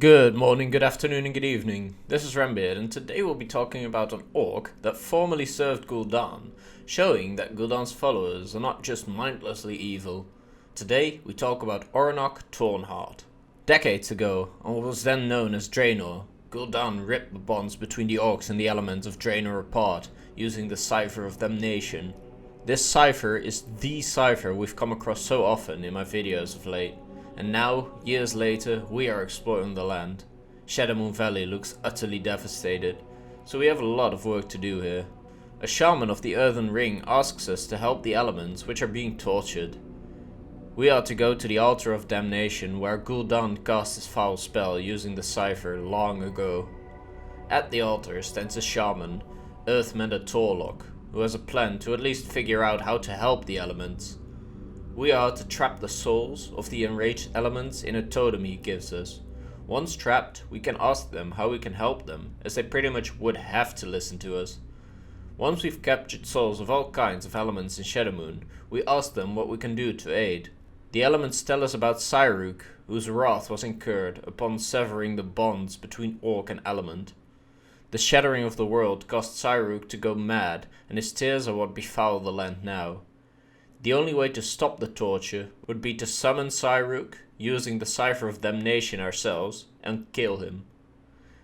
Good morning, good afternoon, and good evening. This is Rambeard, and today we'll be talking about an orc that formerly served gul'dan, showing that gul'dan's followers are not just mindlessly evil. Today we talk about Oronok Tornheart. Decades ago, on what was then known as Draenor, gul'dan ripped the bonds between the orcs and the elements of Draenor apart, using the Cipher of Damnation. This cipher is the cipher we've come across so often in my videos of late. And now, years later, we are exploring the land. Shadowmoon Valley looks utterly devastated, so we have a lot of work to do here. A shaman of the Earthen Ring asks us to help the elements which are being tortured. We are to go to the Altar of Damnation, where gul'dan cast his foul spell using the cipher long ago. At the altar stands a shaman, Earthmender Torlok, who has a plan to at least figure out how to help the elements. We are to trap the souls of the enraged elements in a totem he gives us. Once trapped, we can ask them how we can help them, as they pretty much would have to listen to us. Once we've captured souls of all kinds of elements in Shadowmoon, we ask them what we can do to aid. The elements tell us about Cyruk, whose wrath was incurred upon severing the bonds between orc and element. The shattering of the world caused Cyruk to go mad, and his tears are what befoul the land now. The only way to stop the torture would be to summon Cyruk, using the Cipher of Damnation ourselves, and kill him.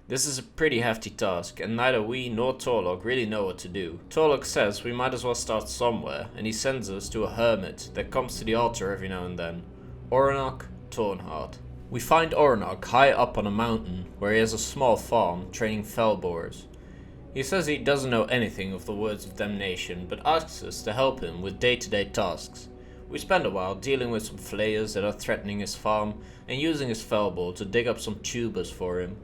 This is a pretty hefty task, and neither we nor Torlok really know what to do. Torlok says we might as well start somewhere, and he sends us to a hermit that comes to the altar every now and then. Oronok Tornheart. We find Oronok high up on a mountain, where he has a small farm training fell boars. He says he doesn't know anything of the words of damnation, but asks us to help him with day-to-day tasks. We spend a while dealing with some flayers that are threatening his farm, and using his fellboar to dig up some tubers for him.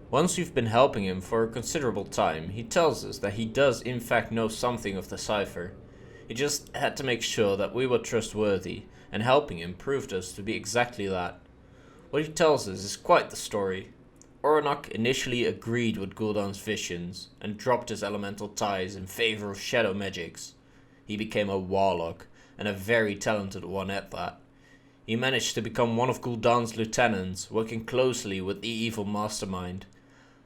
Once we've been helping him for a considerable time, he tells us that he does in fact know something of the cipher. He just had to make sure that we were trustworthy, and helping him proved us to be exactly that. What he tells us is quite the story. Oronok initially agreed with gul'dan's visions and dropped his elemental ties in favor of shadow magics. He became a warlock, and a very talented one at that. He managed to become one of gul'dan's lieutenants, working closely with the evil mastermind.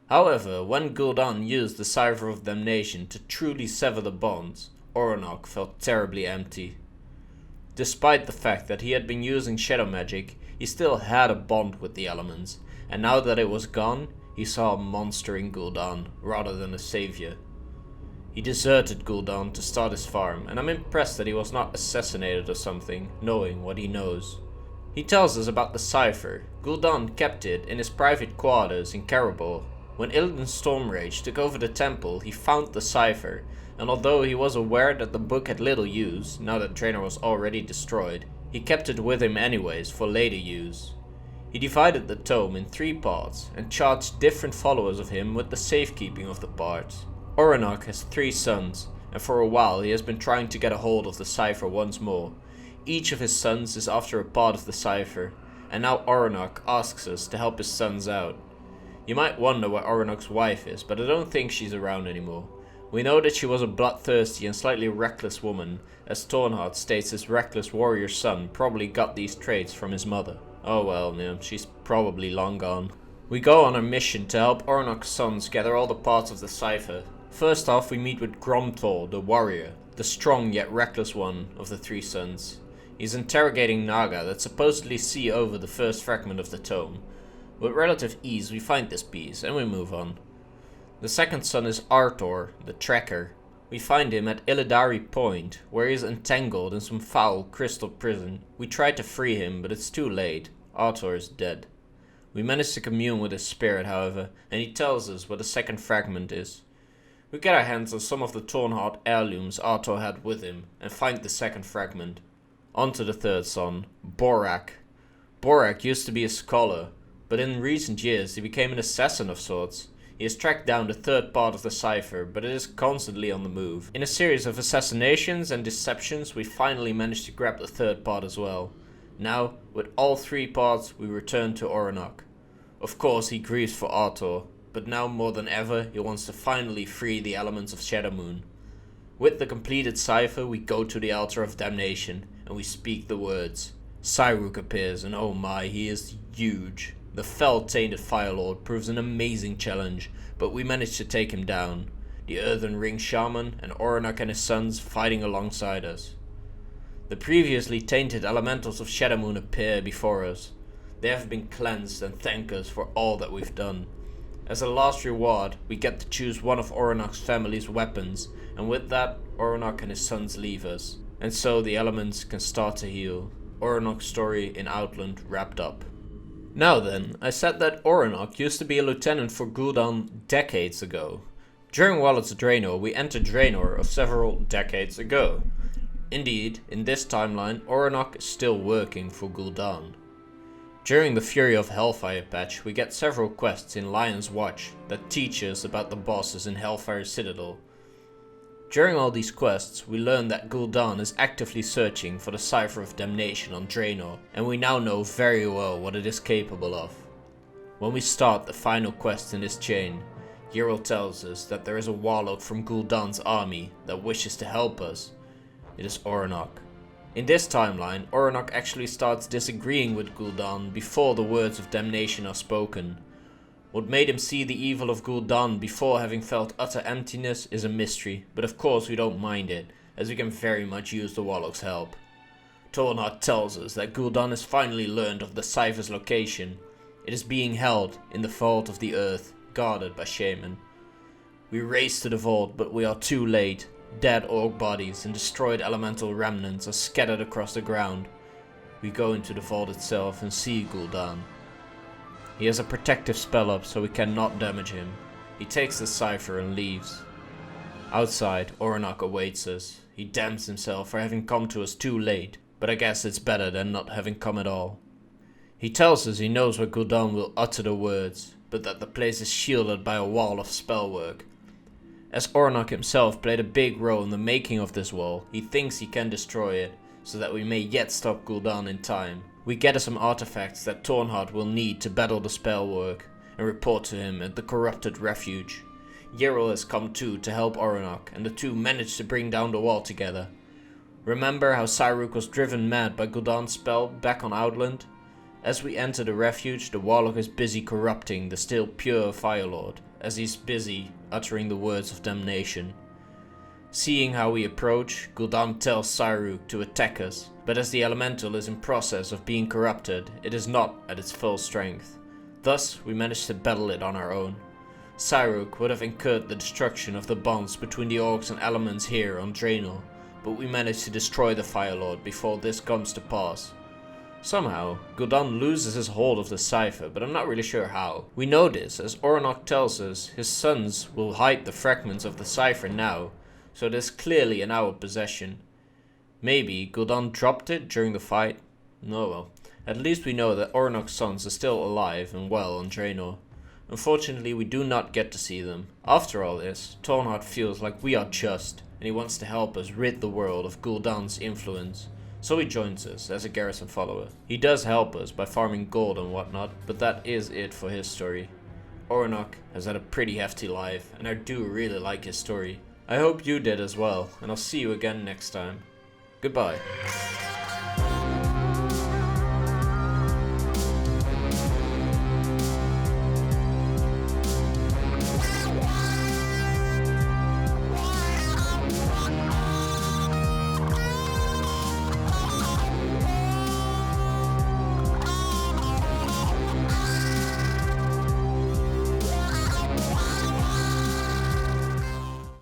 However, when gul'dan used the Cipher of Damnation to truly sever the bonds, Oronok felt terribly empty. Despite the fact that he had been using shadow magic, he still had a bond with the elements. And now that it was gone, he saw a monster in gul'dan, rather than a savior. He deserted gul'dan to start his farm, and I'm impressed that he was not assassinated or something, knowing what he knows. He tells us about the cipher. Gul'dan kept it in his private quarters in Karabor. When Illidan's Stormrage took over the temple, he found the cipher, and although he was aware that the book had little use, now that Draenor was already destroyed, he kept it with him anyways for later use. He divided the tome in 3 parts, and charged different followers of him with the safekeeping of the parts. Oronok has 3 sons, and for a while he has been trying to get a hold of the cipher once more. Each of his sons is after a part of the cipher, and now Oronok asks us to help his sons out. You might wonder where Oronok's wife is, but I don't think she's around anymore. We know that she was a bloodthirsty and slightly reckless woman, as Tornheart states his reckless warrior son probably got these traits from his mother. Oh well, yeah, she's probably long gone. We go on our mission to help Oronok's sons gather all the parts of the cipher. First off, we meet with grom'tor, the warrior, the strong yet reckless one of the 3 sons. He's interrogating Naga that supposedly see over the first fragment of the tome. With relative ease we find this piece, and we move on. The second son is Artor, the tracker. We find him at Illidari Point, where he is entangled in some foul crystal prison. We try to free him, but it's too late. Artor is dead. We manage to commune with his spirit, however, and he tells us what the second fragment is. We get our hands on some of the Tornheart heirlooms Artor had with him, and find the second fragment. On to the third son, Borak. Borak used to be a scholar, but in recent years he became an assassin of sorts. He has tracked down the 3rd part of the cipher, but it is constantly on the move. In a series of assassinations and deceptions, we finally managed to grab the 3rd part as well. Now, with all 3 parts, we return to Oronok. Of course, he grieves for Artor, but now more than ever, he wants to finally free the elements of Shadowmoon. With the completed cipher, we go to the Altar of Damnation, and we speak the words. Cyruk appears, and oh my, he is huge. The fell-tainted Firelord proves an amazing challenge, but we manage to take him down. The Earthen Ring Shaman and Oronok and his sons fighting alongside us. The previously tainted elementals of Shadowmoon appear before us. They have been cleansed and thank us for all that we've done. As a last reward, we get to choose one of Oronok's family's weapons, and with that, Oronok and his sons leave us. And so the elements can start to heal. Oronok's story in Outland wrapped up. Now then, I said that Oronok used to be a lieutenant for gul'dan decades ago. During Wallet's Draenor, we entered Draenor of several decades ago. Indeed, in this timeline, Oronok is still working for gul'dan. During the Fury of Hellfire patch, we get several quests in Lion's Watch that teach us about the bosses in Hellfire Citadel. During all these quests, we learn that gul'dan is actively searching for the Cipher of Damnation on Draenor, and we now know very well what it is capable of. When we start the final quest in this chain, Yril tells us that there is a warlord from gul'dan's army that wishes to help us. It is Oronok. In this timeline, Oronok actually starts disagreeing with gul'dan before the words of damnation are spoken. What made him see the evil of gul'dan before having felt utter emptiness is a mystery, but of course we don't mind it, as we can very much use the Warlock's help. Tornhart tells us that gul'dan has finally learned of the Cipher's location. It is being held in the vault of the earth, guarded by shaman. We race to the vault, but we are too late. Dead orc bodies and destroyed elemental remnants are scattered across the ground. We go into the vault itself and see gul'dan. He has a protective spell up, so we cannot damage him. He takes the cipher and leaves. Outside, Oronok awaits us. He damns himself for having come to us too late, but I guess it's better than not having come at all. He tells us he knows where gul'dan will utter the words, but that the place is shielded by a wall of spellwork. As Oronok himself played a big role in the making of this wall, he thinks he can destroy it, so that we may yet stop gul'dan in time. We gather some artifacts that Tornhart will need to battle the spellwork, and report to him at the corrupted refuge. Yril has come too to help Oronok, and the two manage to bring down the wall together. Remember how Cyruk was driven mad by gul'dan's spell back on Outland? As we enter the refuge, the Warlock is busy corrupting the still pure Firelord, as he's busy uttering the words of damnation. Seeing how we approach, gul'dan tells Cyruk to attack us, but as the elemental is in process of being corrupted, it is not at its full strength. Thus, we manage to battle it on our own. Cyruk would have incurred the destruction of the bonds between the orcs and elements here on Draenor, but we manage to destroy the Firelord before this comes to pass. Somehow, gul'dan loses his hold of the cipher, but I'm not really sure how. We know this as Oronok tells us his sons will hide the fragments of the cipher now, so it is clearly in our possession. Maybe gul'dan dropped it during the fight? No, well, at least we know that Oronok's sons are still alive and well on Draenor. Unfortunately, we do not get to see them. After all this, Tornhart feels like we are just, and he wants to help us rid the world of gul'dan's influence. So he joins us as a garrison follower. He does help us by farming gold and whatnot, but that is it for his story. Oronok has had a pretty hefty life, and I do really like his story. I hope you did as well, and I'll see you again next time. Goodbye.